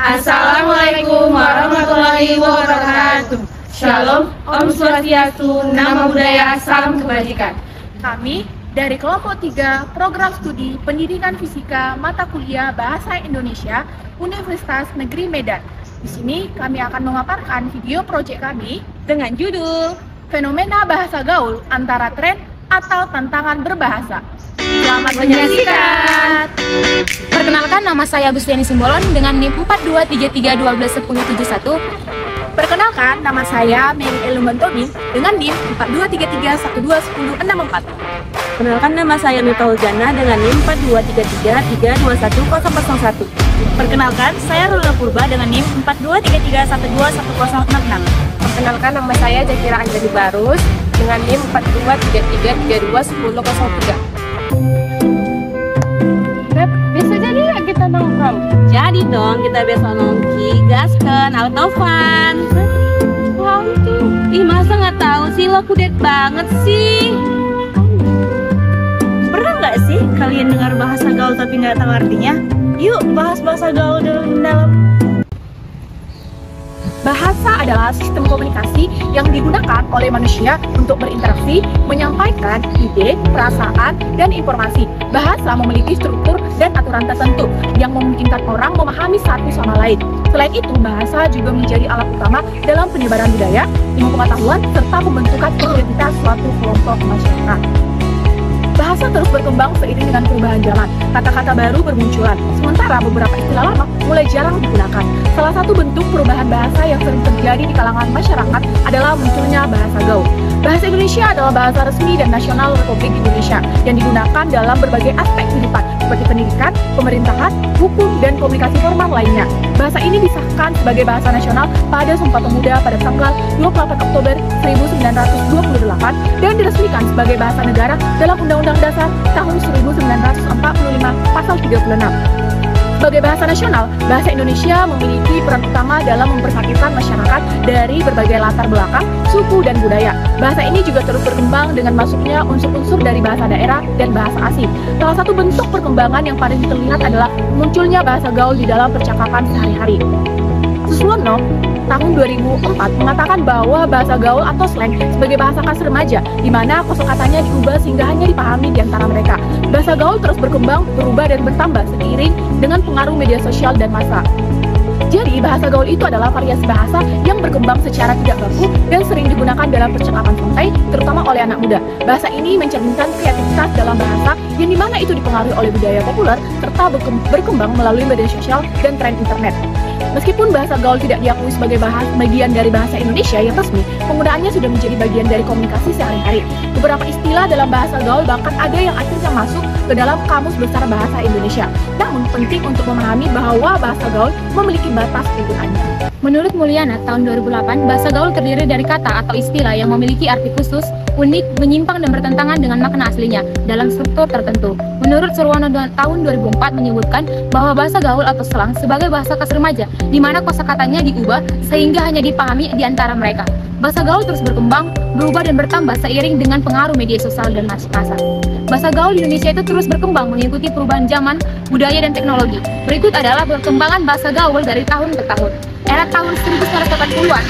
Assalamualaikum warahmatullahi wabarakatuh. Shalom, Om Swastiastu, Namo Buddhaya, salam kebajikan. Kami dari kelompok 3 program studi Pendidikan Fisika Mata Kuliah Bahasa Indonesia Universitas Negeri Medan. Di sini kami akan memaparkan video proyek kami dengan judul Fenomena Bahasa Gaul Antara Tren atau Tantangan Berbahasa. Selamat menyaksikan. Perkenalkan, nama saya Agustiani Simbolon dengan NIM 4233121071. Perkenalkan, nama saya Mary Eluman Tobing dengan NIM 4233121064. Perkenalkan, nama saya Miftahul Jannah dengan NIM 4233321001. Perkenalkan, saya Rula Purba dengan NIM 4233121066. Perkenalkan, nama saya Jakira Anjani Barus dengan NIM 4233321003. Bisa jadi nggak kita nongkrong? Jadi dong, kita besok nongki, gaskan, auto fun. Wow, itu. Ih, masa nggak tahu sih, lo kudet banget sih. Pernah nggak sih kalian dengar bahasa gaul tapi nggak tahu artinya? Yuk bahas bahasa gaul dalam. Bahasa adalah sistem komunikasi yang digunakan oleh manusia untuk berinteraksi, menyampaikan ide, perasaan, dan informasi. Bahasa memiliki struktur dan aturan tertentu yang memungkinkan orang memahami satu sama lain. Selain itu, bahasa juga menjadi alat utama dalam penyebaran budaya, ilmu pengetahuan, serta pembentukan identitas suatu kelompok masyarakat. Bahasa terus berkembang seiring dengan perubahan zaman. Kata-kata baru bermunculan, sementara beberapa istilah lama mulai jarang digunakan. Salah satu bentuk perubahan bahasa yang sering terjadi di kalangan masyarakat adalah munculnya bahasa gaul. Bahasa Indonesia adalah bahasa resmi dan nasional Republik Indonesia yang digunakan dalam berbagai aspek kehidupan seperti pendidikan, pemerintahan, hukum, dan komunikasi formal lainnya. Bahasa ini disahkan sebagai bahasa nasional pada Sumpah Pemuda pada tanggal 28 Oktober 1928 dan diresmikan sebagai bahasa negara dalam Undang-Undang Dasar tahun 1945 pasal 36. Sebagai bahasa nasional, bahasa Indonesia memiliki peran utama dalam mempersatukan masyarakat dari berbagai latar belakang, suku, dan budaya. Bahasa ini juga terus berkembang dengan masuknya unsur-unsur dari bahasa daerah dan bahasa asing. Salah satu bentuk perkembangan yang paling terlihat adalah munculnya bahasa gaul di dalam percakapan sehari-hari. Suswono tahun 2004 mengatakan bahwa bahasa gaul atau slang sebagai bahasa khas remaja, di mana kosakatanya diubah sehingga hanya dipahami di antara mereka. Bahasa gaul terus berkembang, berubah, dan bertambah seiring dengan pengaruh media sosial dan massa. Jadi, bahasa gaul itu adalah variasi bahasa yang berkembang secara tidak baku dan sering digunakan dalam percakapan santai, terutama oleh anak muda. Bahasa ini mencerminkan kreativitas dalam bahasa yang dimana itu dipengaruhi oleh budaya populer serta berkembang melalui media sosial dan tren internet. Meskipun bahasa gaul tidak diakui sebagai bagian dari bahasa Indonesia yang resmi, penggunaannya sudah menjadi bagian dari komunikasi sehari-hari. Beberapa istilah dalam bahasa gaul bahkan ada yang akhirnya masuk ke dalam Kamus Besar Bahasa Indonesia. Namun, penting untuk memahami bahwa bahasa gaul memiliki batas penggunaannya. Menurut Mulyana, tahun 2008, bahasa gaul terdiri dari kata atau istilah yang memiliki arti khusus, unik, menyimpang, dan bertentangan dengan makna aslinya dalam struktur tertentu. Menurut Surwono tahun 2004 menyebutkan bahwa bahasa gaul atau slang sebagai bahasa khas remaja, di mana kosakatanya diubah sehingga hanya dipahami di antara mereka. Bahasa gaul terus berkembang, berubah, dan bertambah seiring dengan pengaruh media sosial dan massa. Bahasa gaul di Indonesia itu terus berkembang mengikuti perubahan zaman, budaya, dan teknologi. Berikut adalah perkembangan bahasa gaul dari tahun ke tahun. Era tahun 1980-an,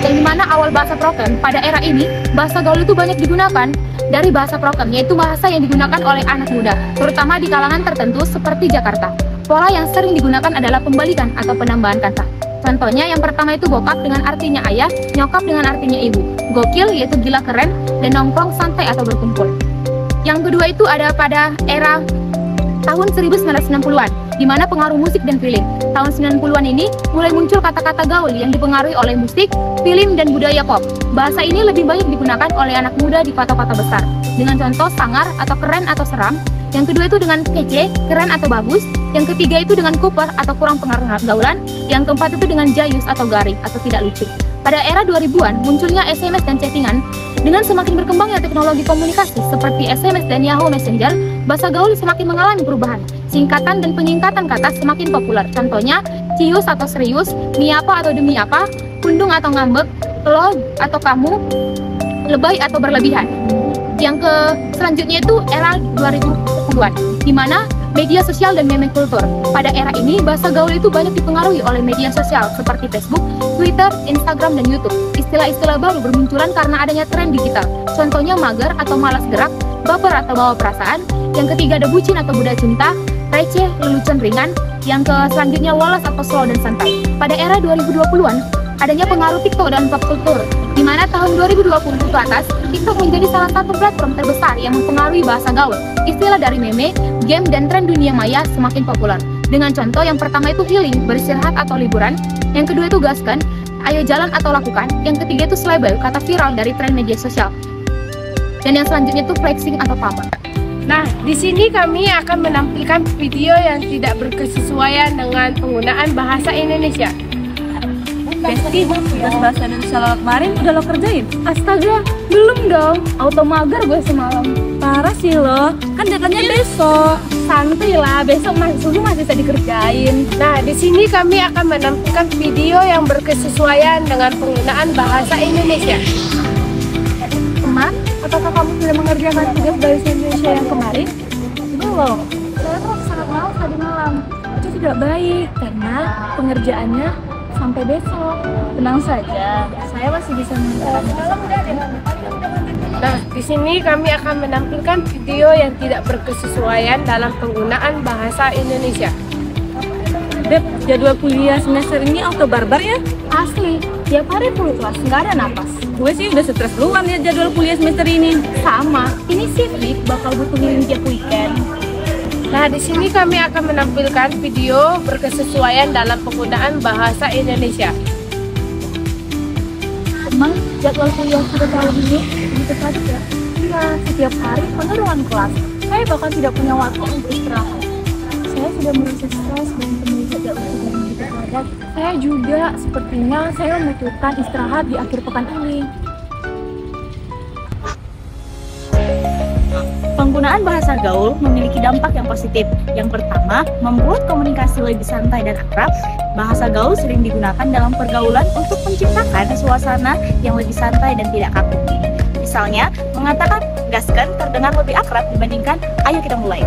yang dimana awal bahasa prokem. Pada era ini, bahasa gaul itu banyak digunakan dari bahasa prokem, yaitu bahasa yang digunakan oleh anak muda, terutama di kalangan tertentu seperti Jakarta. Pola yang sering digunakan adalah pembalikan atau penambahan kata. Contohnya, yang pertama itu bokap dengan artinya ayah, nyokap dengan artinya ibu, gokil yaitu gila keren, dan nongkrong santai atau berkumpul. Yang kedua itu ada pada era tahun 1990-an, di mana pengaruh musik dan film. Tahun 90-an ini mulai muncul kata-kata gaul yang dipengaruhi oleh musik, film, dan budaya pop. Bahasa ini lebih banyak digunakan oleh anak muda di kota-kota besar, dengan contoh sangar atau keren atau seram. Yang kedua itu dengan kece, keren atau bagus. Yang ketiga itu dengan kuper atau kurang pengaruh gaulan. Yang keempat itu dengan jayus atau garing atau tidak lucu. Pada era 2000-an munculnya SMS dan chattingan. Dengan semakin berkembangnya teknologi komunikasi seperti SMS dan Yahoo Messenger, bahasa gaul semakin mengalami perubahan. Singkatan dan penyingkatan kata semakin populer. Contohnya, cius atau serius, niapa atau demi apa, kundung atau ngambek, lo atau kamu, lebay atau berlebihan. Yang selanjutnya itu era 2010-an, di mana Media sosial dan meme kultur. Pada era ini, bahasa gaul itu banyak dipengaruhi oleh media sosial seperti Facebook, Twitter, Instagram, dan YouTube. Istilah-istilah baru bermunculan karena adanya tren digital. Contohnya mager atau malas gerak, baper atau bawa perasaan. Yang ketiga ada bucin atau budak cinta, receh, lelucon ringan. Yang selanjutnya walas atau slow dan santai. Pada era 2020-an, adanya pengaruh TikTok dan pop kultur, di mana tahun 2020 ke atas, TikTok menjadi salah satu platform terbesar yang mempengaruhi bahasa gaul. Istilah dari meme, game, dan tren dunia maya semakin populer. Dengan contoh yang pertama itu healing, beristirahat atau liburan. Yang kedua itu gaskan, ayo jalan atau lakukan. Yang ketiga itu slebel, kata viral dari tren media sosial. Dan yang selanjutnya itu flexing atau pamer. Nah, di sini kami akan menampilkan video yang tidak berkesesuaian dengan penggunaan bahasa Indonesia. Besti, tugas bahasa Indonesia lo kemarin udah lo kerjain? Astaga, belum dong. Auto mager gue semalam. Parah sih lo, kan deadline-nya besok. Santai lah, besok masih bisa dikerjain. Nah, di sini kami akan menampilkan video yang berkesesuaian dengan penggunaan bahasa Indonesia. Teman, apakah kamu sudah mengerjakan tugas bahasa Indonesia yang kemarin? Belum, saya terus sangat malas tadi malam. Itu tidak baik, karena pengerjaannya sampai besok. Tenang saja, saya masih bisa mengerjakan. Nah, di sini kami akan menampilkan video yang tidak berkesesuaian dalam penggunaan bahasa Indonesia. Beb, jadwal kuliah semester ini auto barbar ya? Asli, tiap hari full kelas, nggak ada napas. Gue sih udah stres duluan ya jadwal kuliah semester ini. Sama, ini shift bakal butuh healing tiap weekend. Nah, di sini kami akan menampilkan video berkesesuaian dalam penggunaan bahasa Indonesia. Emang jadwal kuliah kita tahun ini begitu padat ya? Iya, setiap hari penurunan kelas. Saya bahkan tidak punya waktu untuk istirahat. Saya sudah merasa stres dan penuh jadwal kuliah yang begitu padat. Saya juga, sepertinya saya membutuhkan istirahat di akhir pekan ini. Penggunaan bahasa gaul memiliki dampak yang positif. Yang pertama, membuat komunikasi lebih santai dan akrab. Bahasa gaul sering digunakan dalam pergaulan untuk menciptakan suasana yang lebih santai dan tidak kaku. Misalnya, mengatakan gaskan terdengar lebih akrab dibandingkan ayo kita mulai.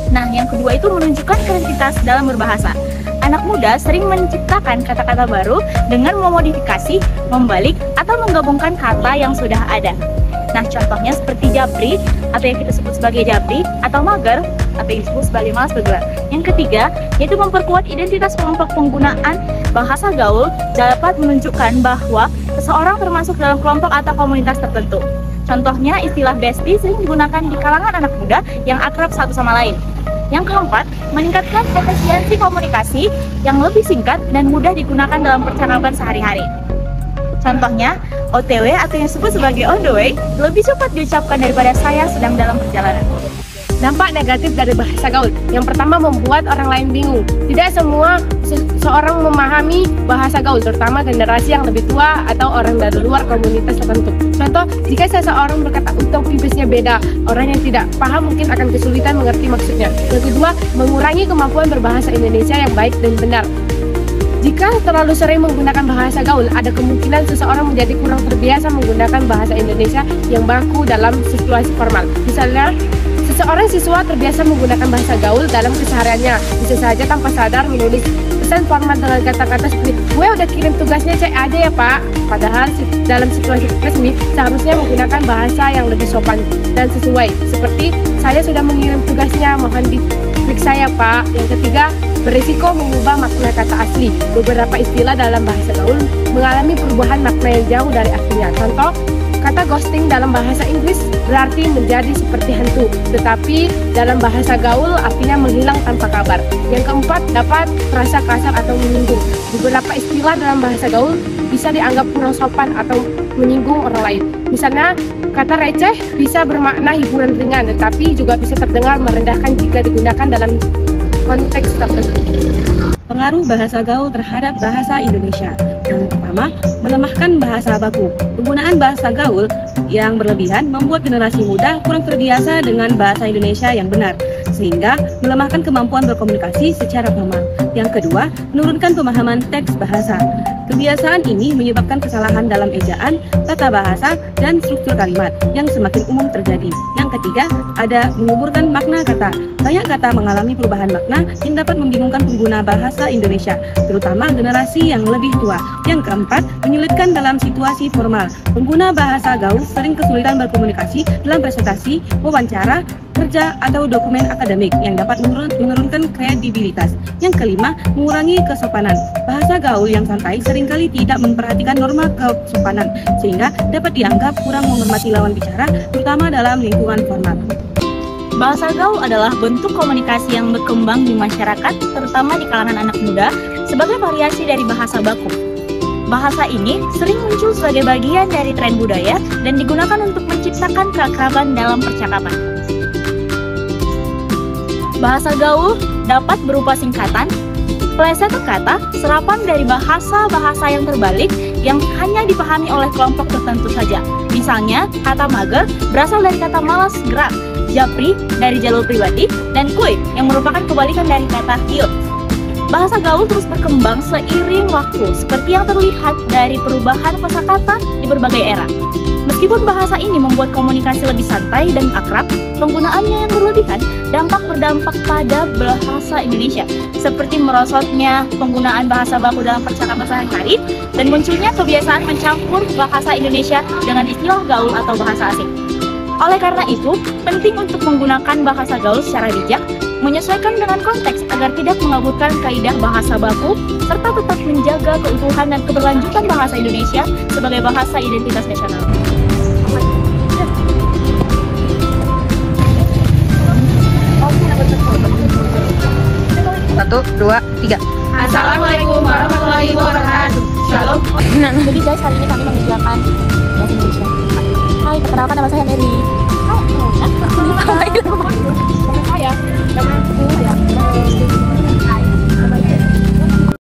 Nah, yang kedua itu menunjukkan kreativitas dalam berbahasa. Anak muda sering menciptakan kata-kata baru dengan memodifikasi, membalik, atau menggabungkan kata yang sudah ada. Nah, contohnya seperti japri atau yang kita sebut sebagai japri, atau mager atau yang disebut sebagai malas bergerak. Yang ketiga, yaitu memperkuat identitas kelompok. Penggunaan bahasa gaul dapat menunjukkan bahwa seseorang termasuk dalam kelompok atau komunitas tertentu. Contohnya istilah bestie sering digunakan di kalangan anak muda yang akrab satu sama lain. Yang keempat, meningkatkan efisiensi komunikasi yang lebih singkat dan mudah digunakan dalam percakapan sehari-hari. Contohnya, OTW atau yang disebut sebagai on the way lebih cepat diucapkan daripada saya sedang dalam perjalanan. Dampak negatif dari bahasa gaul. Yang pertama, membuat orang lain bingung. Tidak semua seorang memahami bahasa gaul, terutama generasi yang lebih tua atau orang dari luar komunitas tertentu. Contoh, jika seseorang berkata untuk pipesnya beda, orang yang tidak paham mungkin akan kesulitan mengerti maksudnya. Yang kedua, mengurangi kemampuan berbahasa Indonesia yang baik dan benar. Jika terlalu sering menggunakan bahasa gaul, ada kemungkinan seseorang menjadi kurang terbiasa menggunakan bahasa Indonesia yang baku dalam situasi formal. Misalnya, seseorang siswa terbiasa menggunakan bahasa gaul dalam kesehariannya, bisa saja tanpa sadar menulis pesan formal dengan kata-kata seperti gue udah kirim tugasnya cek aja ya pak. Padahal dalam situasi resmi seharusnya menggunakan bahasa yang lebih sopan dan sesuai, seperti saya sudah mengirim tugasnya, mohon diperiksa ya pak. Yang ketiga, berisiko mengubah makna kata asli. Beberapa istilah dalam bahasa gaul mengalami perubahan makna yang jauh dari aslinya. Contoh, kata ghosting dalam bahasa Inggris berarti menjadi seperti hantu, tetapi dalam bahasa gaul artinya menghilang tanpa kabar. Yang keempat, dapat terasa kasar atau menyinggung. Beberapa istilah dalam bahasa gaul bisa dianggap kurang sopan atau menyinggung orang lain. Misalnya, kata receh bisa bermakna hiburan ringan, tetapi juga bisa terdengar merendahkan jika digunakan dalam konteks tertentu. Pengaruh bahasa gaul terhadap bahasa Indonesia. Yang pertama, melemahkan bahasa baku. Penggunaan bahasa gaul yang berlebihan membuat generasi muda kurang terbiasa dengan bahasa Indonesia yang benar, sehingga melemahkan kemampuan berkomunikasi secara formal. Yang kedua, menurunkan pemahaman teks bahasa. Kebiasaan ini menyebabkan kesalahan dalam ejaan, tata bahasa, dan struktur kalimat yang semakin umum terjadi. Yang ketiga, ada menguburkan makna kata. Banyak kata mengalami perubahan makna yang dapat membingungkan pengguna bahasa Indonesia, terutama generasi yang lebih tua. Yang keempat, menyulitkan dalam situasi formal. Pengguna bahasa gaul sering kesulitan berkomunikasi dalam presentasi, wawancara, kerja, atau dokumen akademik yang dapat menurunkan kredibilitas. Yang kelima, mengurangi kesopanan. Bahasa gaul yang santai seringkali tidak memperhatikan norma kesopanan, sehingga dapat dianggap kurang menghormati lawan bicara, terutama dalam lingkungan formal. Bahasa gaul adalah bentuk komunikasi yang berkembang di masyarakat, terutama di kalangan anak muda, sebagai variasi dari bahasa baku. Bahasa ini sering muncul sebagai bagian dari tren budaya dan digunakan untuk menciptakan keakraban dalam percakapan. Bahasa gaul dapat berupa singkatan, plesetan kata, serapan dari bahasa-bahasa yang terbalik yang hanya dipahami oleh kelompok tertentu saja. Misalnya, kata mager berasal dari kata malas gerak, japri dari jalur pribadi, dan kuy yang merupakan kebalikan dari kata hiut. Bahasa gaul terus berkembang seiring waktu, seperti yang terlihat dari perubahan kosakata di berbagai era. Meskipun bahasa ini membuat komunikasi lebih santai dan akrab, penggunaannya yang berlebihan berdampak pada bahasa Indonesia, seperti merosotnya penggunaan bahasa baku dalam percakapan sehari-hari dan munculnya kebiasaan mencampur bahasa Indonesia dengan istilah gaul atau bahasa asing. Oleh karena itu, penting untuk menggunakan bahasa gaul secara bijak, menyesuaikan dengan konteks agar tidak mengaburkan kaidah bahasa baku, serta tetap menjaga keutuhan dan keberlanjutan bahasa Indonesia sebagai bahasa identitas nasional. Satu, dua, tiga. Assalamualaikum warahmatullahi wabarakatuh. Shalom. Jadi guys, hari ini kami mengerjakan bahasa Indonesia. Hai, perkenalkan nama saya Mary. Hai, nama saya.